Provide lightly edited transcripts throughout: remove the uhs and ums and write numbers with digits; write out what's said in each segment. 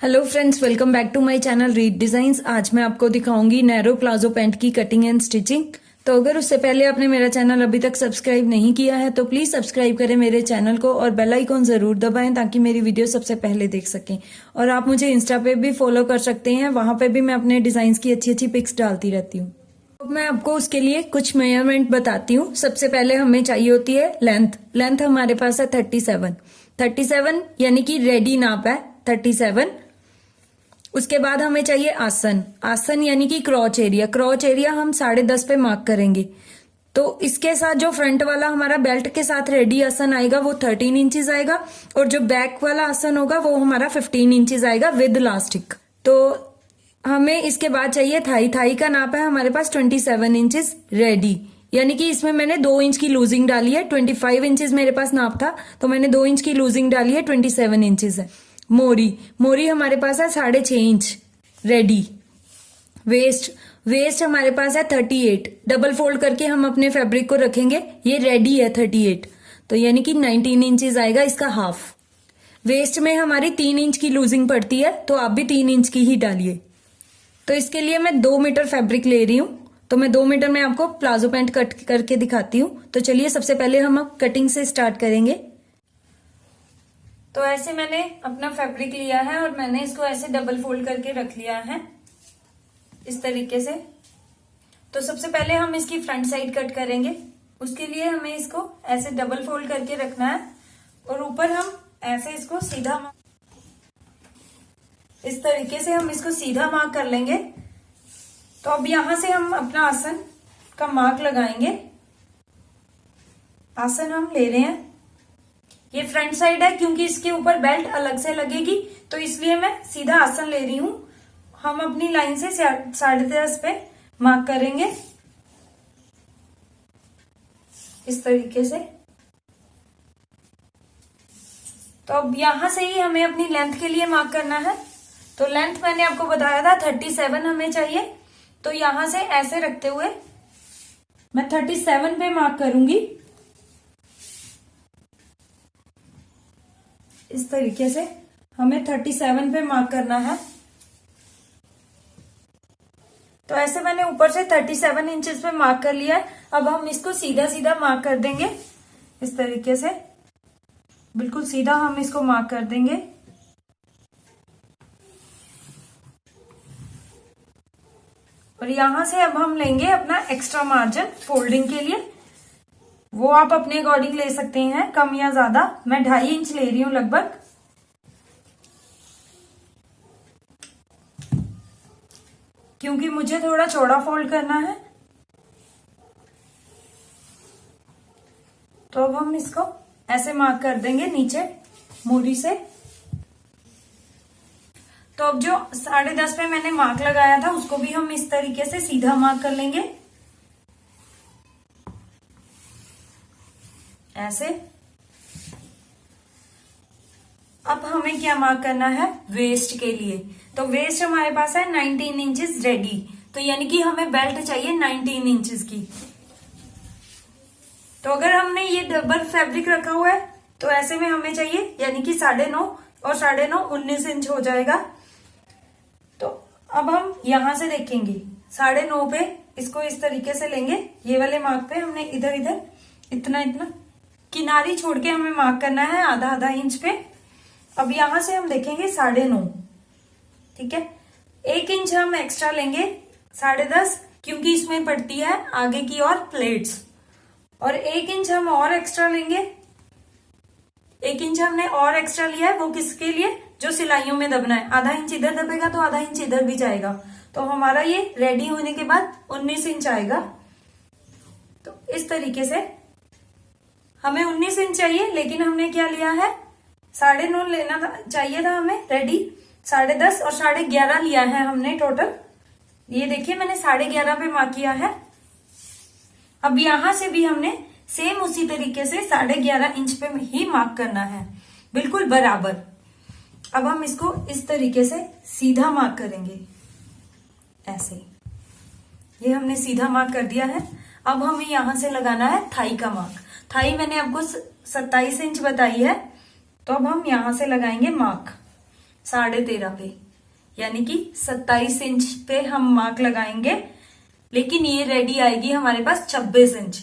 Hello friends, welcome back to my channel read designs. आज मैं आपको दिखाऊंगी नैरो प्लाजो पैंट की कटिंग एंड स्टिचिंग। तो अगर उससे पहले आपने मेरा चैनल अभी तक सब्सक्राइब नहीं किया है तो प्लीज सब्सक्राइब करें मेरे चैनल को और बेल आइकॉन जरूर दबाएं ताकि मेरी वीडियो सबसे पहले देख सकें। और आप मुझे इंस्टा पे भी फॉलो कर सकते हैं, वहां पे भी मैं अपने डिजाइन की अच्छी अच्छी पिक्स डालती रहती हूँ। तो मैं आपको उसके लिए कुछ मेजरमेंट बताती हूँ। सबसे पहले हमें चाहिए होती है लेंथ हमारे पास है 37 यानी कि रेडी नाप है 37। उसके बाद हमें चाहिए आसन यानी कि क्रॉच एरिया हम 10.5 पे मार्क करेंगे। तो इसके साथ जो फ्रंट वाला हमारा बेल्ट के साथ रेडी आसन आएगा वो 13 इंचेस आएगा, और जो बैक वाला आसन होगा वो हमारा 15 इंचेस आएगा विद इलास्टिक। तो हमें इसके बाद चाहिए थाई का नाप है हमारे पास 27 इंचेस रेडी, यानी कि इसमें मैंने 2 इंच की लूजिंग डाली है। 25 इंचेस मेरे पास नाप था तो मैंने 2 इंच की लूजिंग डाली है, 27 इंचेस है। मोरी हमारे पास है 6.5 इंच रेडी। वेस्ट हमारे पास है 38। डबल फोल्ड करके हम अपने फैब्रिक को रखेंगे, ये रेडी है 38, तो यानी कि 19 इंचेस आएगा इसका हाफ। वेस्ट में हमारी 3 इंच की लूजिंग पड़ती है तो आप भी 3 इंच की ही डालिए। तो इसके लिए मैं 2 मीटर फैब्रिक ले रही हूं, तो मैं 2 मीटर में आपको प्लाजो पैंट कट करके दिखाती हूँ। तो चलिए सबसे पहले हम अब कटिंग से स्टार्ट करेंगे। तो ऐसे मैंने अपना फैब्रिक लिया है और मैंने इसको ऐसे डबल फोल्ड करके रख लिया है इस तरीके से। तो सबसे पहले हम इसकी फ्रंट साइड कट करेंगे। उसके लिए हमें इसको ऐसे डबल फोल्ड करके रखना है और ऊपर हम ऐसे इसको सीधा इस तरीके से हम इसको सीधा मार्क कर लेंगे। तो अब यहां से हम अपना आसन का मार्क लगाएंगे। आसन हम ले रहे हैं, ये फ्रंट साइड है क्योंकि इसके ऊपर बेल्ट अलग से लगेगी, तो इसलिए मैं सीधा आसन ले रही हूं। हम अपनी लाइन से 10.5 पे मार्क करेंगे इस तरीके से। तो अब यहां से ही हमें अपनी लेंथ के लिए मार्क करना है। तो लेंथ मैंने आपको बताया था 37 हमें चाहिए, तो यहां से ऐसे रखते हुए मैं 37 पे मार्क करूंगी इस तरीके से। हमें 37 पे मार्क करना है। तो ऐसे मैंने ऊपर से 37 इंचेस पे मार्क कर लिया है। अब हम इसको सीधा सीधा मार्क कर देंगे इस तरीके से, बिल्कुल सीधा हम इसको मार्क कर देंगे। और यहां से अब हम लेंगे अपना एक्स्ट्रा मार्जिन फोल्डिंग के लिए। वो आप अपने अकॉर्डिंग ले सकते हैं, कम या ज्यादा। मैं 2.5 इंच ले रही हूं लगभग। क्योंकि मुझे थोड़ा चौड़ा फोल्ड करना है। तो अब हम इसको ऐसे मार्क कर देंगे नीचे मोरी से। तो अब जो 10.5 पे मैंने मार्क लगाया था उसको भी हम इस तरीके से सीधा मार्क कर लेंगे ऐसे। अब हमें क्या मार्क करना है वेस्ट के लिए। तो वेस्ट हमारे पास है 19 इंचेस रेडी, तो यानी कि हमें बेल्ट चाहिए 19 इंचेस की। तो अगर हमने ये डबल फैब्रिक रखा हुआ है तो ऐसे में हमें चाहिए, यानी कि 9.5 और 9.5 19 इंच हो जाएगा। तो अब हम यहां से देखेंगे 9.5 पे इसको इस तरीके से लेंगे। ये वाले मार्क पे हमने इधर इधर इतना किनारी छोड़ के हमें मार्क करना है आधा इंच पे। अब यहां से हम देखेंगे 9.5, ठीक है। 1 इंच हम एक्स्ट्रा लेंगे 10.5, क्योंकि इसमें पड़ती है आगे की और प्लेट्स। और 1 इंच हम और एक्स्ट्रा लेंगे। 1 इंच हमने और एक्स्ट्रा लिया है, वो किसके लिए, जो सिलाइयों में दबना है। आधा इंच इधर दबेगा तो आधा इंच इधर भी जाएगा। तो हमारा ये रेडी होने के बाद 19 इंच आएगा। तो इस तरीके से हमें 19 इंच चाहिए, लेकिन हमने क्या लिया है 9.5 लेना चाहिए था हमें रेडी। 10.5 और 11.5 लिया है हमने टोटल। ये देखिए मैंने 11.5 पे मार्क किया है। अब यहां से भी हमने सेम उसी तरीके से 11.5 इंच पे ही मार्क करना है, बिल्कुल बराबर। अब हम इसको इस तरीके से सीधा मार्क करेंगे ऐसे। ये हमने सीधा मार्क कर दिया है। अब हमें यहां से लगाना है थाई का मार्क। थाई मैंने आपको 27 इंच बताई है, तो अब हम यहां से लगाएंगे मार्क 13.5 पे, यानी कि 27 इंच पे हम मार्क लगाएंगे, लेकिन ये रेडी आएगी हमारे पास 26 इंच।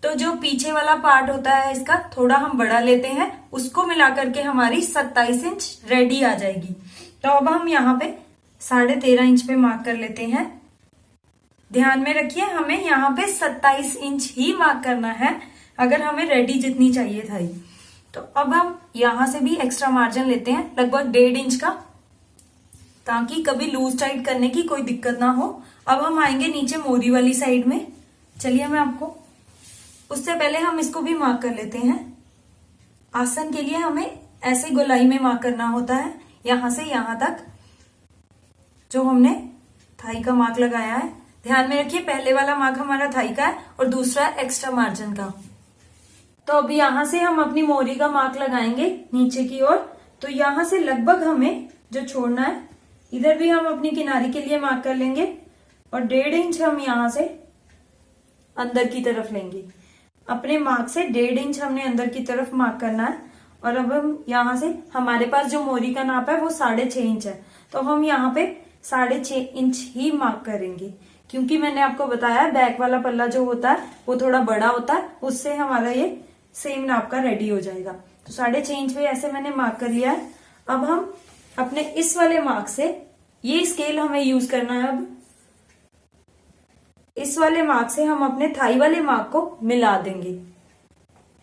तो जो पीछे वाला पार्ट होता है इसका थोड़ा हम बड़ा लेते हैं, उसको मिला करके हमारी 27 इंच रेडी आ जाएगी। तो अब हम यहाँ पे 13.5 इंच पे मार्क कर लेते हैं। ध्यान में रखिए हमें यहाँ पे 27 इंच ही मार्क करना है, अगर हमें रेडी जितनी चाहिए थाई। तो अब हम यहां से भी एक्स्ट्रा मार्जिन लेते हैं लगभग 1.5 इंच का, ताकि कभी लूज टाइट करने की कोई दिक्कत ना हो। अब हम आएंगे नीचे मोरी वाली साइड में। चलिए मैं आपको, उससे पहले हम इसको भी मार्क कर लेते हैं। आसन के लिए हमें ऐसे गोलाई में मार्क करना होता है, यहां से यहां तक जो हमने थाई का मार्क लगाया है। ध्यान में रखिए पहले वाला मार्क हमारा थाई का है और दूसरा एक्स्ट्रा मार्जिन का। तो अब यहां से हम अपनी मोरी का मार्क लगाएंगे नीचे की ओर। तो यहां से लगभग हमें जो छोड़ना है, इधर भी हम अपनी किनारी के लिए मार्क कर लेंगे और 1.5 इंच हम यहां से अंदर की तरफ लेंगे। अपने मार्क से 1.5 इंच हमने अंदर की तरफ मार्क करना है। और अब हम यहां से, हमारे पास जो मोरी का नाप है वो 6.5 इंच है, तो हम यहाँ पे 6.5 इंच ही मार्क करेंगे, क्योंकि मैंने आपको बताया बैक वाला पल्ला जो होता है वो थोड़ा बड़ा होता है, उससे हमारा ये सेम नाप का रेडी हो जाएगा। तो 6.5 इंच पे ऐसे मैंने मार्क कर लिया है। अब हम अपने इस वाले मार्क से, ये स्केल हमें यूज करना है, अब इस वाले मार्क से हम अपने थाई वाले मार्क को मिला देंगे।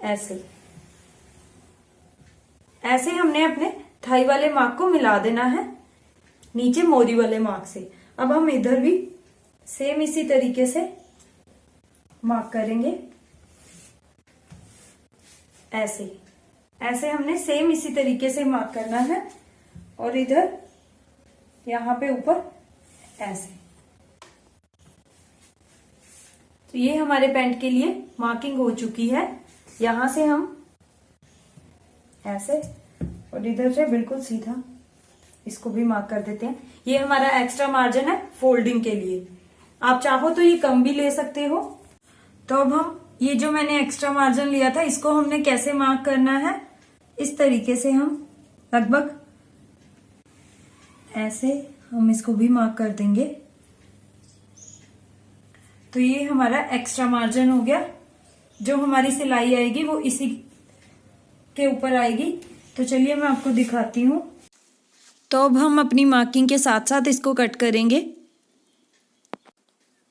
ऐसे ऐसे हमने अपने थाई वाले मार्क को मिला देना है नीचे मोरी वाले मार्क से। अब हम इधर भी सेम इसी तरीके से मार्क करेंगे। ऐसे ऐसे हमने सेम इसी तरीके से मार्क करना है और इधर यहां पे ऊपर ऐसे। तो ये हमारे पैंट के लिए मार्किंग हो चुकी है। यहां से हम ऐसे और इधर से बिल्कुल सीधा इसको भी मार्क कर देते हैं। ये हमारा एक्स्ट्रा मार्जिन है फोल्डिंग के लिए, आप चाहो तो ये कम भी ले सकते हो। तो अब हम ये जो मैंने एक्स्ट्रा मार्जिन लिया था इसको हमने कैसे मार्क करना है, इस तरीके से हम लगभग ऐसे हम इसको भी मार्क कर देंगे। तो ये हमारा एक्स्ट्रा मार्जिन हो गया। जो हमारी सिलाई आएगी वो इसी के ऊपर आएगी। तो चलिए मैं आपको दिखाती हूँ। तो अब हम अपनी मार्किंग के साथ साथ इसको कट करेंगे।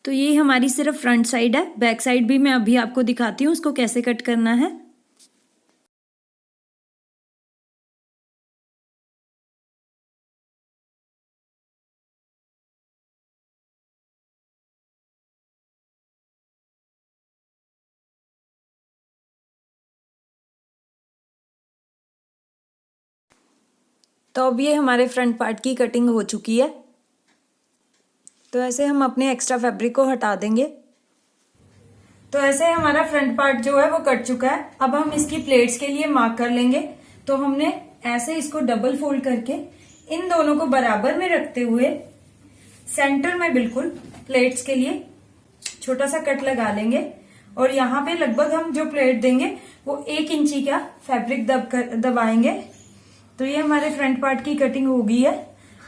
तो ये हमारी सिर्फ फ्रंट साइड है, बैक साइड भी मैं अभी आपको दिखाती हूँ उसको कैसे कट करना है। तो अब ये हमारे फ्रंट पार्ट की कटिंग हो चुकी है। तो ऐसे हम अपने एक्स्ट्रा फैब्रिक को हटा देंगे। तो ऐसे हमारा फ्रंट पार्ट जो है वो कट चुका है। अब हम इसकी प्लेट्स के लिए मार्क कर लेंगे। तो हमने ऐसे इसको डबल फोल्ड करके इन दोनों को बराबर में रखते हुए सेंटर में बिल्कुल प्लेट्स के लिए छोटा सा कट लगा लेंगे। और यहाँ पे लगभग हम जो प्लेट देंगे वो 1 इंची का फैब्रिक दबाएंगे। तो ये हमारे फ्रंट पार्ट की कटिंग हो गई है।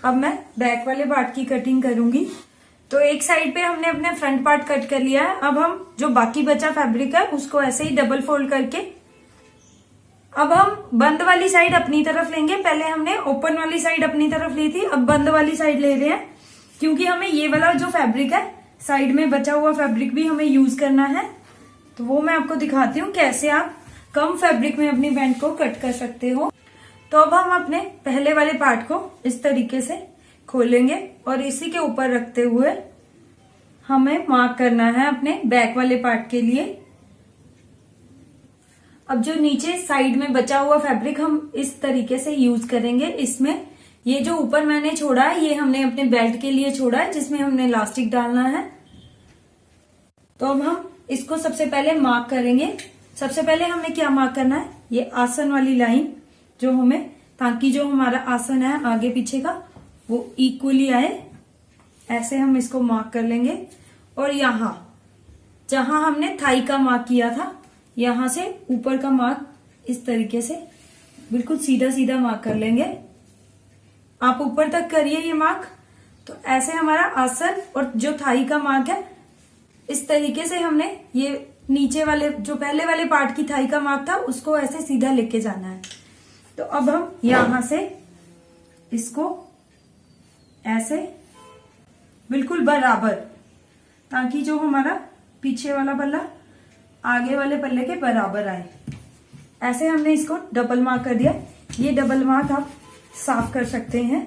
अब मैं बैक वाले पार्ट की कटिंग करूंगी। तो एक साइड पे हमने अपने फ्रंट पार्ट कट कर लिया है। अब हम जो बाकी बचा फैब्रिक है उसको ऐसे ही डबल फोल्ड करके अब हम बंद वाली साइड अपनी तरफ लेंगे। पहले हमने ओपन वाली साइड अपनी तरफ ली थी, अब बंद वाली साइड ले रहे हैं, क्योंकि हमें ये वाला जो फैब्रिक है साइड में बचा हुआ फैब्रिक भी हमें यूज करना है। तो वो मैं आपको दिखाती हूँ कैसे आप कम फैब्रिक में अपनी पैंट को कट कर सकते हो। तो अब हम अपने पहले वाले पार्ट को इस तरीके से खोलेंगे और इसी के ऊपर रखते हुए हमें मार्क करना है अपने बैक वाले पार्ट के लिए। अब जो नीचे साइड में बचा हुआ फैब्रिक हम इस तरीके से यूज करेंगे। इसमें ये जो ऊपर मैंने छोड़ा है ये हमने अपने बेल्ट के लिए छोड़ा है, जिसमें हमने इलास्टिक डालना है। तो अब हम इसको सबसे पहले मार्क करेंगे। सबसे पहले हमें क्या मार्क करना है, ये आसन वाली लाइन जो हमें, ताकि जो हमारा आसन है आगे पीछे का वो इक्वली आए, ऐसे हम इसको मार्क कर लेंगे। और यहाँ जहां हमने थाई का मार्क किया था यहां से ऊपर का मार्क इस तरीके से बिल्कुल सीधा सीधा मार्क कर लेंगे। आप ऊपर तक करिए ये मार्क। तो ऐसे हमारा आसन और जो थाई का मार्क है, इस तरीके से हमने ये नीचे वाले जो पहले वाले पार्ट की थाई का मार्क था उसको ऐसे सीधा लेके जाना है। तो अब हम यहां से इसको ऐसे बिल्कुल बराबर, ताकि जो हमारा पीछे वाला पल्ला आगे वाले पल्ले के बराबर आए, ऐसे हमने इसको डबल मार्क कर दिया। ये डबल मार्क आप साफ कर सकते हैं।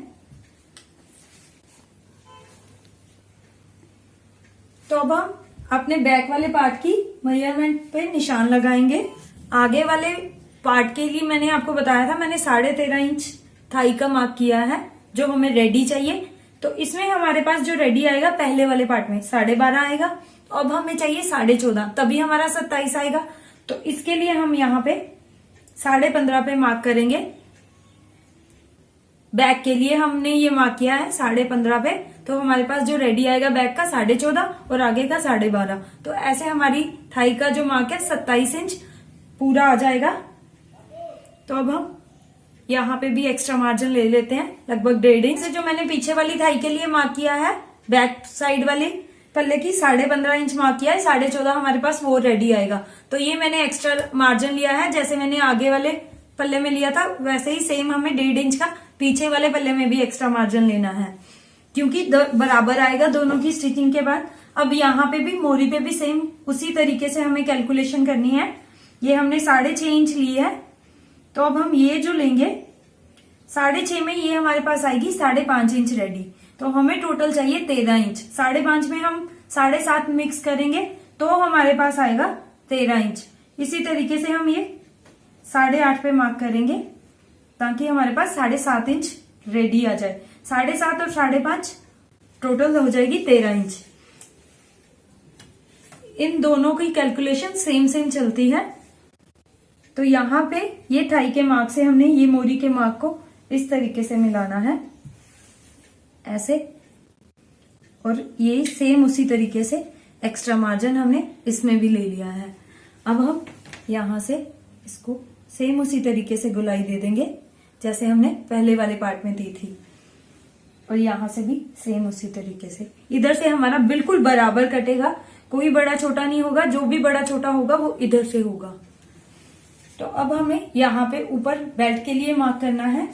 तो अब हम अपने बैक वाले पार्ट की मेजरमेंट पे निशान लगाएंगे। आगे वाले पार्ट के लिए मैंने आपको बताया था, मैंने 13.5 इंच थाई का मार्क किया है जो हमें रेडी चाहिए। तो इसमें हमारे पास जो रेडी आएगा पहले वाले पार्ट में 12.5 आएगा। तो अब हमें चाहिए 14.5, तभी हमारा 27 आएगा। तो इसके लिए हम यहाँ पे 15.5 पे मार्क करेंगे। बैक के लिए हमने ये मार्क किया है 15.5 पे, तो हमारे पास जो रेडी आएगा बैक का 14.5 और आगे का 12.5। तो ऐसे हमारी थाई का जो मार्क है 27 इंच पूरा आ जाएगा। तो अब हम यहाँ पे भी एक्स्ट्रा मार्जिन ले लेते हैं, लगभग 1.5 इंच से जो मैंने पीछे वाली थाई के लिए मार्क किया है, बैक साइड वाली पल्ले की 15.5 इंच मार्क किया है, 14.5 हमारे पास वो रेडी आएगा। तो ये मैंने एक्स्ट्रा मार्जिन लिया है, जैसे मैंने आगे वाले पल्ले में लिया था वैसे ही सेम हमें 1.5 इंच का पीछे वाले पल्ले में भी एक्स्ट्रा मार्जिन लेना है, क्योंकि बराबर आएगा दोनों की स्टिचिंग के बाद। अब यहाँ पे भी मोरी पे भी सेम उसी तरीके से हमें कैलकुलेशन करनी है। ये हमने 6.5 इंच ली है, तो अब हम ये जो लेंगे 6.5 में ये हमारे पास आएगी 5.5 इंच रेडी। तो हमें टोटल चाहिए 13 इंच। 5.5 में हम 7.5 मिक्स करेंगे तो हमारे पास आएगा 13 इंच। इसी तरीके से हम ये 8.5 पे मार्क करेंगे ताकि हमारे पास 7.5 इंच रेडी आ जाए। 7.5 और 5.5 टोटल हो जाएगी 13 इंच। इन दोनों की कैलकुलेशन सेम सेम चलती है। तो यहाँ पे ये थाई के मार्क से हमने ये मोरी के मार्क को इस तरीके से मिलाना है ऐसे, और ये सेम उसी तरीके से एक्स्ट्रा मार्जिन हमने इसमें भी ले लिया है। अब हम यहाँ से इसको सेम उसी तरीके से गुलाई दे देंगे जैसे हमने पहले वाले पार्ट में दी थी, और यहाँ से भी सेम उसी तरीके से। इधर से हमारा बिल्कुल बराबर कटेगा, कोई बड़ा छोटा नहीं होगा, जो भी बड़ा छोटा होगा वो इधर से होगा। तो अब हमें यहाँ पे ऊपर बेल्ट के लिए मार्क करना है।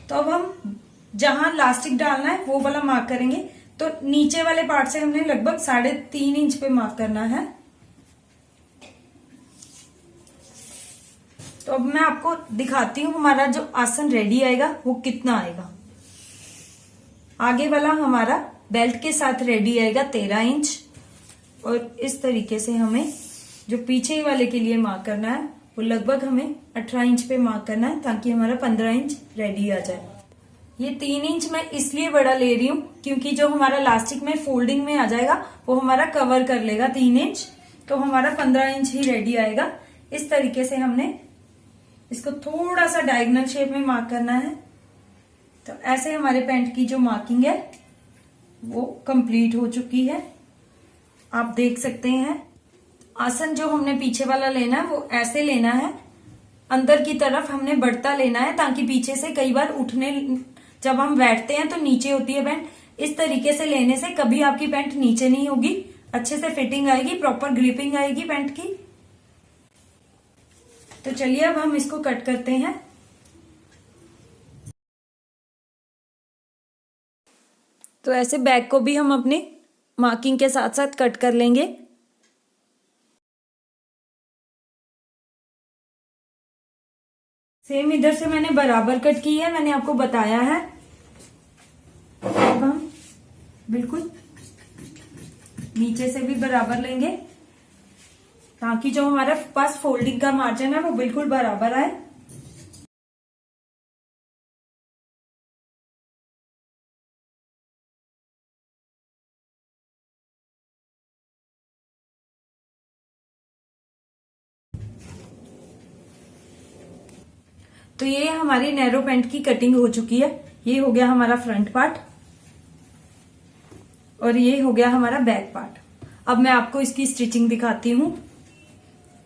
तो अब हम जहां लास्टिक डालना है वो वाला मार्क करेंगे। तो नीचे वाले पार्ट से हमने लगभग 3.5 इंच पे मार्क करना है। तो अब मैं आपको दिखाती हूँ हमारा जो आसन रेडी आएगा वो कितना आएगा। आगे वाला हमारा बेल्ट के साथ रेडी आएगा 13 इंच, और इस तरीके से हमें जो पीछे वाले के लिए मार्क करना है वो लगभग हमें 18 इंच पे मार्क करना है ताकि हमारा 15 इंच रेडी आ जाए। ये 3 इंच मैं इसलिए बड़ा ले रही हूँ क्योंकि जो हमारा लास्टिक में फोल्डिंग में आ जाएगा वो हमारा कवर कर लेगा 3 इंच, तो हमारा 15 इंच ही रेडी आएगा। इस तरीके से हमने इसको थोड़ा सा डायगोनल शेप में मार्क करना है। तो ऐसे हमारे पैंट की जो मार्किंग है वो कंप्लीट हो चुकी है, आप देख सकते हैं। आसन जो हमने पीछे वाला लेना है वो ऐसे लेना है, अंदर की तरफ हमने बढ़ता लेना है ताकि पीछे से कई बार उठने, जब हम बैठते हैं तो नीचे होती है पैंट। इस तरीके से लेने से कभी आपकी पैंट नीचे नहीं होगी, अच्छे से फिटिंग आएगी, प्रॉपर ग्रिपिंग आएगी पैंट की। तो चलिए अब हम इसको कट करते हैं। तो ऐसे बैक को भी हम अपने मार्किंग के साथ साथ कट कर लेंगे। सेम इधर से मैंने बराबर कट की है, मैंने आपको बताया है। अब हम बिल्कुल नीचे से भी बराबर लेंगे ताकि जो हमारे पास फोल्डिंग का मार्जिन है वो बिल्कुल बराबर आए। तो ये हमारी नैरो पैंट की कटिंग हो चुकी है। ये हो गया हमारा फ्रंट पार्ट और ये हो गया हमारा बैक पार्ट। अब मैं आपको इसकी स्टिचिंग दिखाती हूँ।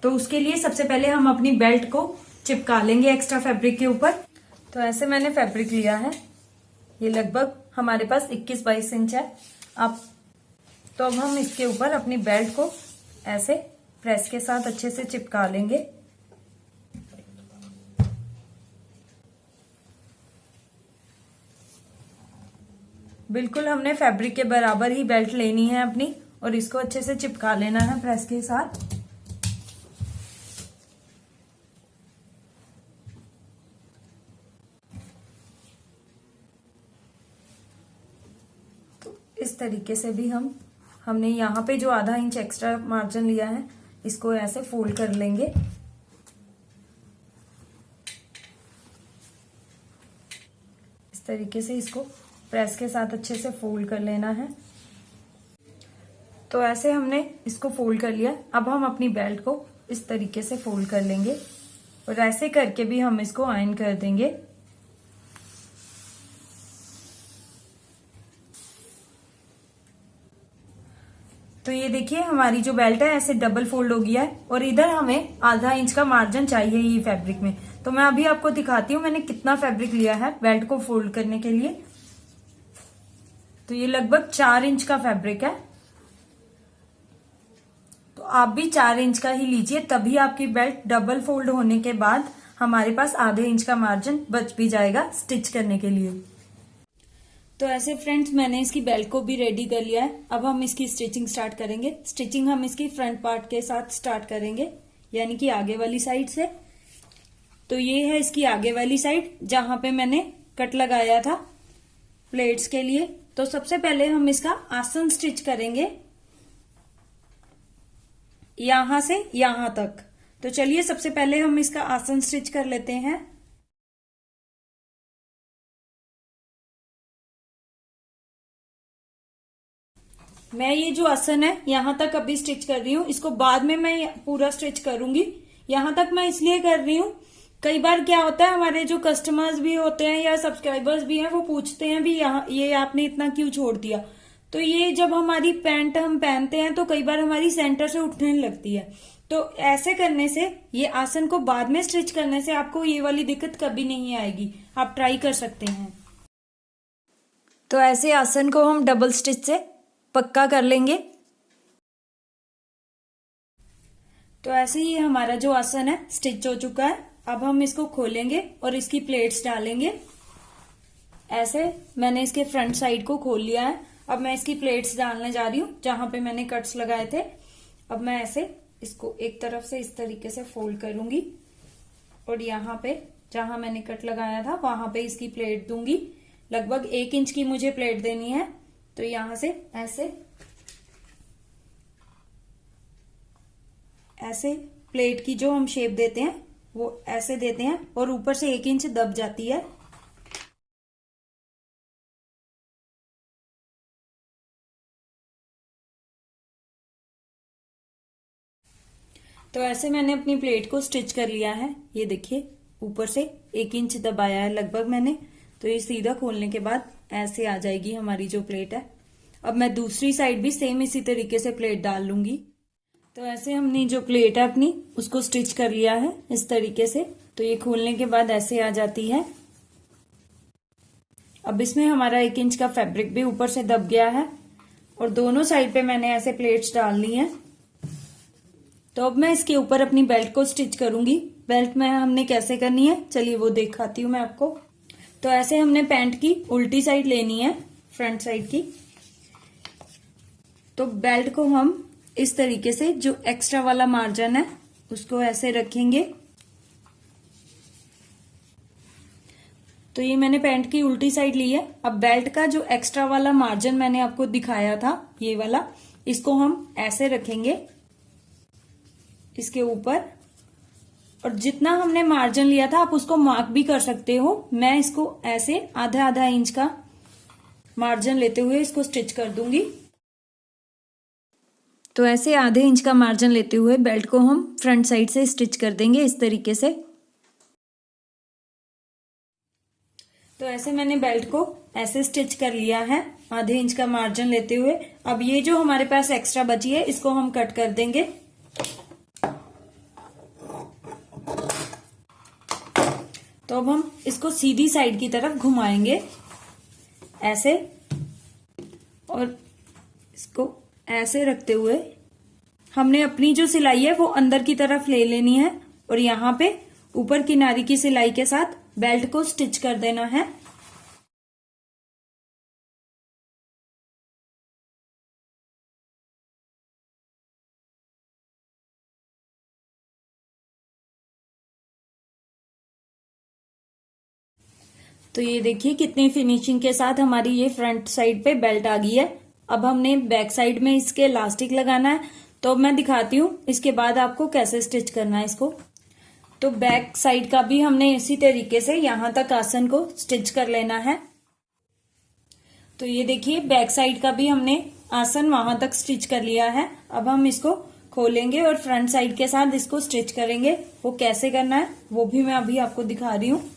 तो उसके लिए सबसे पहले हम अपनी बेल्ट को चिपका लेंगे एक्स्ट्रा फैब्रिक के ऊपर। तो ऐसे मैंने फैब्रिक लिया है ये लगभग हमारे पास 21-22 इंच है। आप तो अब हम इसके ऊपर अपनी बेल्ट को ऐसे प्रेस के साथ अच्छे से चिपका लेंगे। बिल्कुल हमने फैब्रिक के बराबर ही बेल्ट लेनी है अपनी और इसको अच्छे से चिपका लेना है प्रेस के साथ। तो इस तरीके से भी हमने यहाँ पे जो आधा इंच एक्स्ट्रा मार्जिन लिया है इसको ऐसे फोल्ड कर लेंगे। इस तरीके से इसको प्रेस के साथ अच्छे से फोल्ड कर लेना है। तो ऐसे हमने इसको फोल्ड कर लिया। अब हम अपनी बेल्ट को इस तरीके से फोल्ड कर लेंगे और ऐसे करके भी हम इसको आयरन कर देंगे। तो ये देखिए हमारी जो बेल्ट है ऐसे डबल फोल्ड हो गया है और इधर हमें आधा इंच का मार्जिन चाहिए ही फैब्रिक में। तो मैं अभी आपको दिखाती हूँ मैंने कितना फैब्रिक लिया है बेल्ट को फोल्ड करने के लिए। तो ये लगभग 4 इंच का फैब्रिक है। तो आप भी 4 इंच का ही लीजिए, तभी आपकी बेल्ट डबल फोल्ड होने के बाद हमारे पास आधे इंच का मार्जिन बच भी जाएगा स्टिच करने के लिए। तो ऐसे फ्रेंड्स मैंने इसकी बेल्ट को भी रेडी कर लिया है। अब हम इसकी स्टिचिंग स्टार्ट करेंगे। स्टिचिंग हम इसकी फ्रंट पार्ट के साथ स्टार्ट करेंगे, यानी कि आगे वाली साइड से। तो ये है इसकी आगे वाली साइड जहां पे मैंने कट लगाया था प्लेट्स के लिए। तो सबसे पहले हम इसका आसन स्टिच करेंगे यहां से यहां तक। तो चलिए सबसे पहले हम इसका आसन स्टिच कर लेते हैं। मैं ये जो आसन है यहां तक अभी स्टिच कर रही हूँ, इसको बाद में मैं पूरा स्टिच करूंगी। यहां तक मैं इसलिए कर रही हूँ, कई बार क्या होता है हमारे जो कस्टमर्स भी होते हैं या सब्सक्राइबर्स भी हैं वो पूछते हैं भी यहाँ ये आपने इतना क्यों छोड़ दिया। तो ये जब हमारी पैंट हम पहनते हैं तो कई बार हमारी सेंटर से उठने लगती है। तो ऐसे करने से, ये आसन को बाद में स्टिच करने से आपको ये वाली दिक्कत कभी नहीं आएगी। आप ट्राई कर सकते हैं। तो ऐसे आसन को हम डबल स्टिच से पक्का कर लेंगे। तो ऐसे ही हमारा जो आसन है स्टिच हो चुका है। अब हम इसको खोलेंगे और इसकी प्लेट्स डालेंगे। ऐसे मैंने इसके फ्रंट साइड को खोल लिया है। अब मैं इसकी प्लेट्स डालने जा रही हूँ जहां पे मैंने कट्स लगाए थे। अब मैं ऐसे इसको एक तरफ से इस तरीके से फोल्ड करूंगी और यहाँ पे जहां मैंने कट लगाया था वहां पे इसकी प्लेट दूंगी। लगभग 1 इंच की मुझे प्लेट देनी है। तो यहां से ऐसे प्लेट की जो हम शेप देते हैं वो ऐसे देते हैं और ऊपर से 1 इंच दब जाती है। तो ऐसे मैंने अपनी प्लेट को स्टिच कर लिया है। ये देखिए ऊपर से 1 इंच दबाया है लगभग मैंने। तो ये सीधा खोलने के बाद ऐसे आ जाएगी हमारी जो प्लेट है। अब मैं दूसरी साइड भी सेम इसी तरीके से प्लेट डाल लूंगी। तो ऐसे हमने जो प्लेट है अपनी उसको स्टिच कर लिया है इस तरीके से। तो ये खोलने के बाद ऐसे आ जाती है। अब इसमें हमारा 1 इंच का फैब्रिक भी ऊपर से दब गया है और दोनों साइड पे मैंने ऐसे प्लेट्स डाल ली हैं। तो अब मैं इसके ऊपर अपनी बेल्ट को स्टिच करूंगी। बेल्ट में हमने कैसे करनी है चलिए वो दिखाती हूँ मैं आपको। तो ऐसे हमने पैंट की उल्टी साइड लेनी है, फ्रंट साइड की। तो बेल्ट को हम इस तरीके से जो एक्स्ट्रा वाला मार्जिन है उसको ऐसे रखेंगे। तो ये मैंने पैंट की उल्टी साइड ली है। अब बेल्ट का जो एक्स्ट्रा वाला मार्जिन मैंने आपको दिखाया था ये वाला, इसको हम ऐसे रखेंगे इसके ऊपर। और जितना हमने मार्जिन लिया था आप उसको मार्क भी कर सकते हो। मैं इसको ऐसे आधा इंच का मार्जिन लेते हुए इसको स्टिच कर दूंगी। तो ऐसे आधे इंच का मार्जिन लेते हुए बेल्ट को हम फ्रंट साइड से स्टिच कर देंगे इस तरीके से। तो ऐसे मैंने बेल्ट को ऐसे स्टिच कर लिया है आधे इंच का मार्जिन लेते हुए। अब ये जो हमारे पास एक्स्ट्रा बची है इसको हम कट कर देंगे। तो अब हम इसको सीधी साइड की तरफ घुमाएंगे ऐसे, और इसको ऐसे रखते हुए हमने अपनी जो सिलाई है वो अंदर की तरफ ले लेनी है और यहाँ पे ऊपर किनारे की सिलाई के साथ बेल्ट को स्टिच कर देना है। तो ये देखिए कितनी फिनिशिंग के साथ हमारी ये फ्रंट साइड पे बेल्ट आ गई है। अब हमने बैक साइड में इसके इलास्टिक लगाना है, तो अब मैं दिखाती हूँ इसके बाद आपको कैसे स्टिच करना है इसको। तो बैक साइड का भी हमने इसी तरीके से यहां तक आसन को स्टिच कर लेना है। तो ये देखिए बैक साइड का भी हमने आसन वहां तक स्टिच कर लिया है। अब हम इसको खोलेंगे और फ्रंट साइड के साथ इसको स्टिच करेंगे। वो कैसे करना है वो भी मैं अभी आपको दिखा रही हूँ।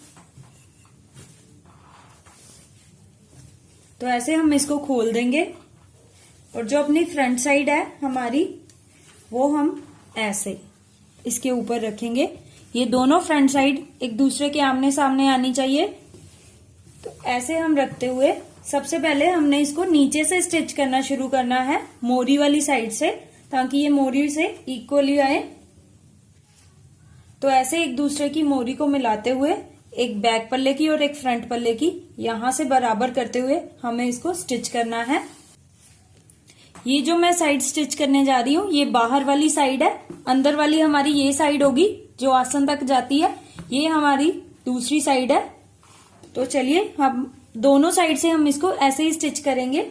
तो ऐसे हम इसको खोल देंगे और जो अपनी फ्रंट साइड है हमारी वो हम ऐसे इसके ऊपर रखेंगे। ये दोनों फ्रंट साइड एक दूसरे के आमने सामने आनी चाहिए। तो ऐसे हम रखते हुए सबसे पहले हमने इसको नीचे से स्टिच करना शुरू करना है, मोरी वाली साइड से, ताकि ये मोरी से इक्वली आए। तो ऐसे एक दूसरे की मोरी को मिलाते हुए एक बैक पल्ले की और एक फ्रंट पल्ले की यहां से बराबर करते हुए हमें इसको स्टिच करना है। ये जो मैं साइड स्टिच करने जा रही हूँ ये बाहर वाली साइड है, अंदर वाली हमारी ये साइड होगी जो आसन तक जाती है, ये हमारी दूसरी साइड है। तो चलिए हम दोनों साइड से हम इसको ऐसे ही स्टिच करेंगे।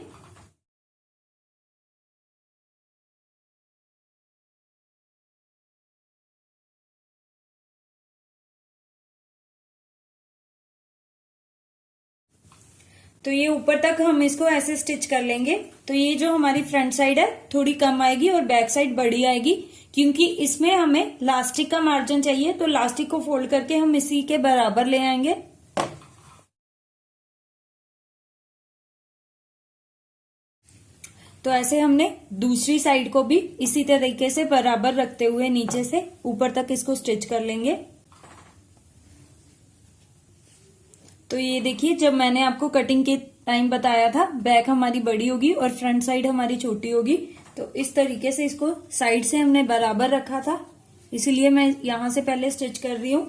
तो ये ऊपर तक हम इसको ऐसे स्टिच कर लेंगे। तो ये जो हमारी फ्रंट साइड है थोड़ी कम आएगी और बैक साइड बड़ी आएगी, क्योंकि इसमें हमें लास्टिक का मार्जिन चाहिए। तो लास्टिक को फोल्ड करके हम इसी के बराबर ले आएंगे। तो ऐसे हमने दूसरी साइड को भी इसी तरीके से बराबर रखते हुए नीचे से ऊपर तक इसको स्टिच कर लेंगे। तो ये देखिए जब मैंने आपको कटिंग के टाइम बताया था बैक हमारी बड़ी होगी और फ्रंट साइड हमारी छोटी होगी, तो इस तरीके से इसको साइड से हमने बराबर रखा था, इसीलिए मैं यहां से पहले स्टिच कर रही हूं।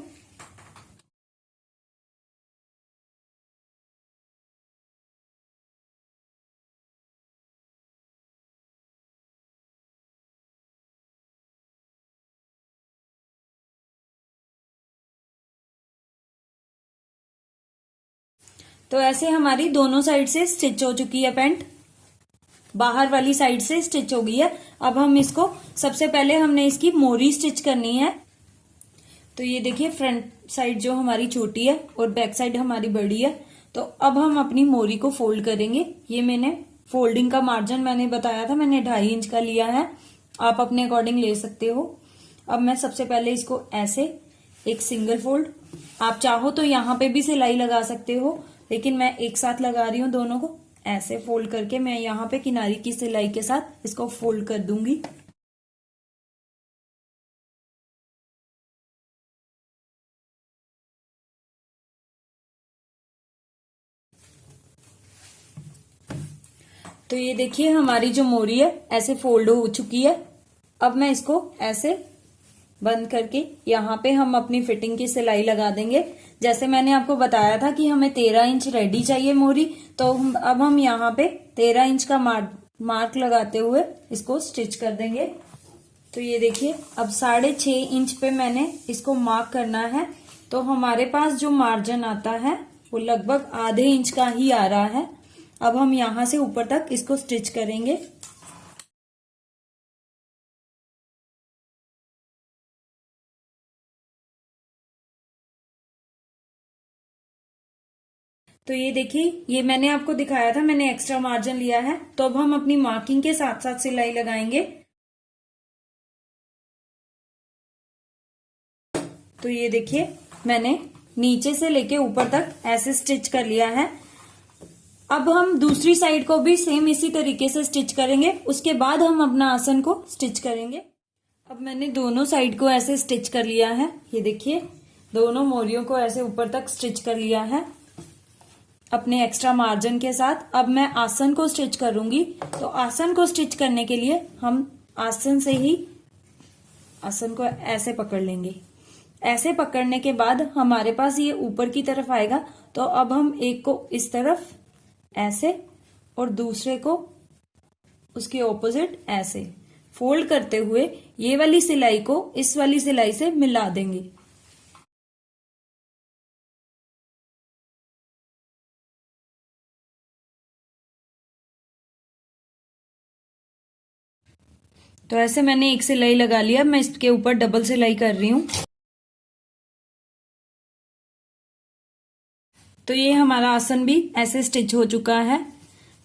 तो ऐसे हमारी दोनों साइड से स्टिच हो चुकी है पैंट, बाहर वाली साइड से स्टिच हो गई है। अब हम इसको सबसे पहले हमने इसकी मोरी स्टिच करनी है। तो ये देखिए फ्रंट साइड जो हमारी छोटी है और बैक साइड हमारी बड़ी है। तो अब हम अपनी मोरी को फोल्ड करेंगे। ये मैंने फोल्डिंग का मार्जिन मैंने बताया था, मैंने 2.5 इंच का लिया है, आप अपने अकॉर्डिंग ले सकते हो। अब मैं सबसे पहले इसको ऐसे एक सिंगल फोल्ड, आप चाहो तो यहाँ पे भी सिलाई लगा सकते हो, लेकिन मैं एक साथ लगा रही हूँ दोनों को। ऐसे फोल्ड करके मैं यहाँ पे किनारे की सिलाई के साथ इसको फोल्ड कर दूंगी। तो ये देखिए हमारी जो मोरी है ऐसे फोल्ड हो चुकी है। अब मैं इसको ऐसे बंद करके यहाँ पे हम अपनी फिटिंग की सिलाई लगा देंगे। जैसे मैंने आपको बताया था कि हमें 13 इंच रेडी चाहिए मोरी, तो अब हम यहाँ पे 13 इंच का मार्क लगाते हुए इसको स्टिच कर देंगे। तो ये देखिए अब 6.5 इंच पे मैंने इसको मार्क करना है। तो हमारे पास जो मार्जिन आता है वो लगभग आधे इंच का ही आ रहा है। अब हम यहाँ से ऊपर तक इसको स्टिच करेंगे। तो ये देखिए ये मैंने आपको दिखाया था, मैंने एक्स्ट्रा मार्जिन लिया है। तो अब हम अपनी मार्किंग के साथ साथ सिलाई लगाएंगे। तो ये देखिए मैंने नीचे से लेके ऊपर तक ऐसे स्टिच कर लिया है। अब हम दूसरी साइड को भी सेम इसी तरीके से स्टिच करेंगे, उसके बाद हम अपना आसन को स्टिच करेंगे। अब मैंने दोनों साइड को ऐसे स्टिच कर लिया है। ये देखिए दोनों मोरियों को ऐसे ऊपर तक स्टिच कर लिया है। अपने एक्स्ट्रा मार्जिन के साथ अब मैं आसन को स्टिच करूंगी। तो आसन को स्टिच करने के लिए हम आसन से ही आसन को ऐसे पकड़ लेंगे। ऐसे पकड़ने के बाद हमारे पास ये ऊपर की तरफ आएगा। तो अब हम एक को इस तरफ ऐसे और दूसरे को उसके ऑपोजिट ऐसे फोल्ड करते हुए ये वाली सिलाई को इस वाली सिलाई से मिला देंगे। तो ऐसे मैंने एक सिलाई लगा लिया। मैं इसके ऊपर डबल सिलाई कर रही हूं। तो ये हमारा आसन भी ऐसे स्टिच हो चुका है।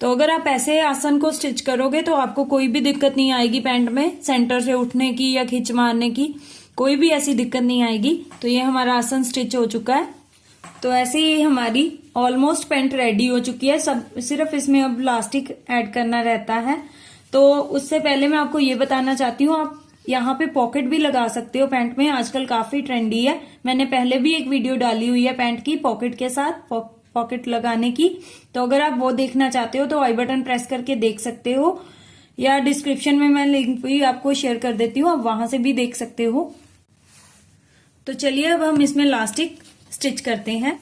तो अगर आप ऐसे आसन को स्टिच करोगे तो आपको कोई भी दिक्कत नहीं आएगी पैंट में सेंटर से उठने की या खींच मारने की, कोई भी ऐसी दिक्कत नहीं आएगी। तो ये हमारा आसन स्टिच हो चुका है। तो ऐसे ही हमारी ऑलमोस्ट पैंट रेडी हो चुकी है। सब सिर्फ इसमें अब इलास्टिक ऐड करना रहता है। तो उससे पहले मैं आपको ये बताना चाहती हूँ, आप यहाँ पे पॉकेट भी लगा सकते हो पैंट में। आजकल काफी ट्रेंडी है। मैंने पहले भी एक वीडियो डाली हुई है पैंट की पॉकेट के साथ पॉकेट लगाने की। तो अगर आप वो देखना चाहते हो तो आई बटन प्रेस करके देख सकते हो, या डिस्क्रिप्शन में मैं लिंक भी आपको शेयर कर देती हूँ, आप वहां से भी देख सकते हो। तो चलिए अब हम इसमें इलास्टिक स्टिच करते हैं।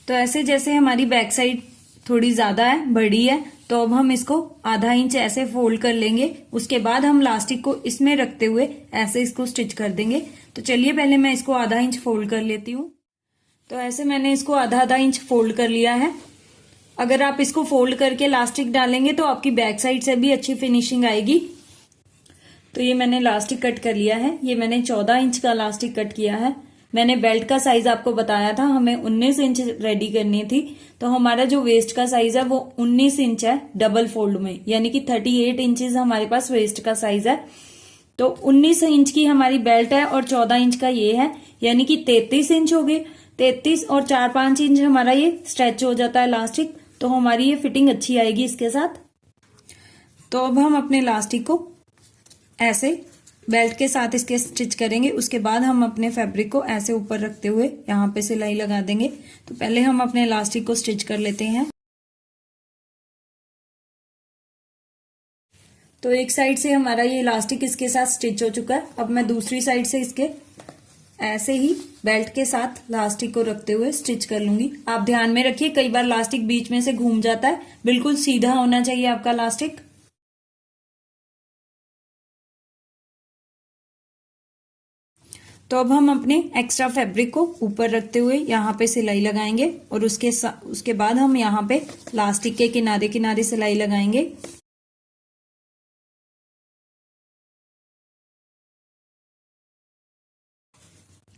तो ऐसे जैसे हमारी बैक साइड थोड़ी ज्यादा है, बड़ी है, तो अब हम इसको आधा इंच ऐसे फोल्ड कर लेंगे। उसके बाद हम इलास्टिक को इसमें रखते हुए ऐसे इसको स्टिच कर देंगे। तो चलिए पहले मैं इसको आधा इंच फोल्ड कर लेती हूँ। तो ऐसे मैंने इसको आधा आधा इंच फोल्ड कर लिया है। अगर आप इसको फोल्ड करके इलास्टिक डालेंगे तो आपकी बैक साइड से भी अच्छी फिनिशिंग आएगी। तो ये मैंने इलास्टिक कट कर लिया है। ये मैंने 14 इंच का इलास्टिक कट किया है। मैंने बेल्ट का साइज आपको बताया था, हमें 19 इंच रेडी करनी थी। तो हमारा जो वेस्ट का साइज है वो 19 इंच है डबल फोल्ड में, यानी कि 38 इंचेस हमारे पास वेस्ट का साइज है। तो 19 इंच की हमारी बेल्ट है और 14 इंच का ये है, यानी कि 33 इंच हो गए। 33 और 4-5 इंच हमारा ये स्ट्रेच हो जाता है इलास्टिक। तो हमारी ये फिटिंग अच्छी आएगी इसके साथ। तो अब हम अपने इलास्टिक को ऐसे बेल्ट के साथ इसके स्टिच करेंगे। उसके बाद हम अपने फैब्रिक को ऐसे ऊपर रखते हुए यहाँ पे सिलाई लगा देंगे। तो पहले हम अपने इलास्टिक को स्टिच कर लेते हैं। तो एक साइड से हमारा ये इलास्टिक इसके साथ स्टिच हो चुका है। अब मैं दूसरी साइड से इसके ऐसे ही बेल्ट के साथ इलास्टिक को रखते हुए स्टिच कर लूंगी। आप ध्यान में रखिए, कई बार इलास्टिक बीच में से घूम जाता है। बिल्कुल सीधा होना चाहिए आपका इलास्टिक। तो अब हम अपने एक्स्ट्रा फैब्रिक को ऊपर रखते हुए यहाँ पे सिलाई लगाएंगे और उसके बाद हम यहाँ पे इलास्टिक के किनारे किनारे सिलाई लगाएंगे।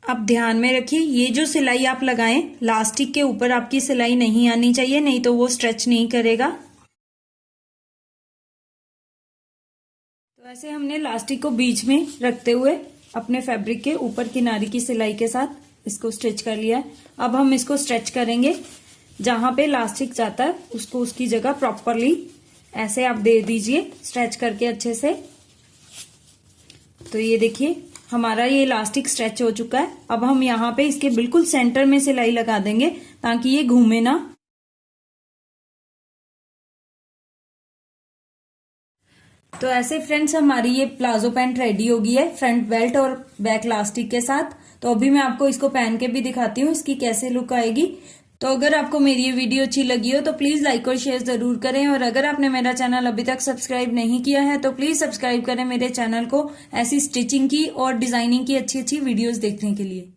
अब ध्यान में रखिए, ये जो सिलाई आप लगाएं इलास्टिक के ऊपर आपकी सिलाई नहीं आनी चाहिए, नहीं तो वो स्ट्रेच नहीं करेगा। तो ऐसे हमने इलास्टिक को बीच में रखते हुए अपने फैब्रिक के ऊपर किनारे की सिलाई के साथ इसको स्टिच कर लिया है। अब हम इसको स्ट्रेच करेंगे। जहां पे इलास्टिक जाता है उसको उसकी जगह प्रॉपरली ऐसे आप दे दीजिए स्ट्रेच करके अच्छे से। तो ये देखिए हमारा ये इलास्टिक स्ट्रेच हो चुका है। अब हम यहाँ पे इसके बिल्कुल सेंटर में सिलाई लगा देंगे ताकि ये घूमे ना। तो ऐसे फ्रेंड्स हमारी ये प्लाजो पैंट रेडी हो गई है फ्रंट बेल्ट और बैक इलास्टिक के साथ। तो अभी मैं आपको इसको पहन के भी दिखाती हूँ इसकी कैसे लुक आएगी। तो अगर आपको मेरी ये वीडियो अच्छी लगी हो तो प्लीज लाइक और शेयर जरूर करें, और अगर आपने मेरा चैनल अभी तक सब्सक्राइब नहीं किया है तो प्लीज सब्सक्राइब करें मेरे चैनल को ऐसी स्टिचिंग की और डिजाइनिंग की अच्छी अच्छी वीडियोस देखने के लिए।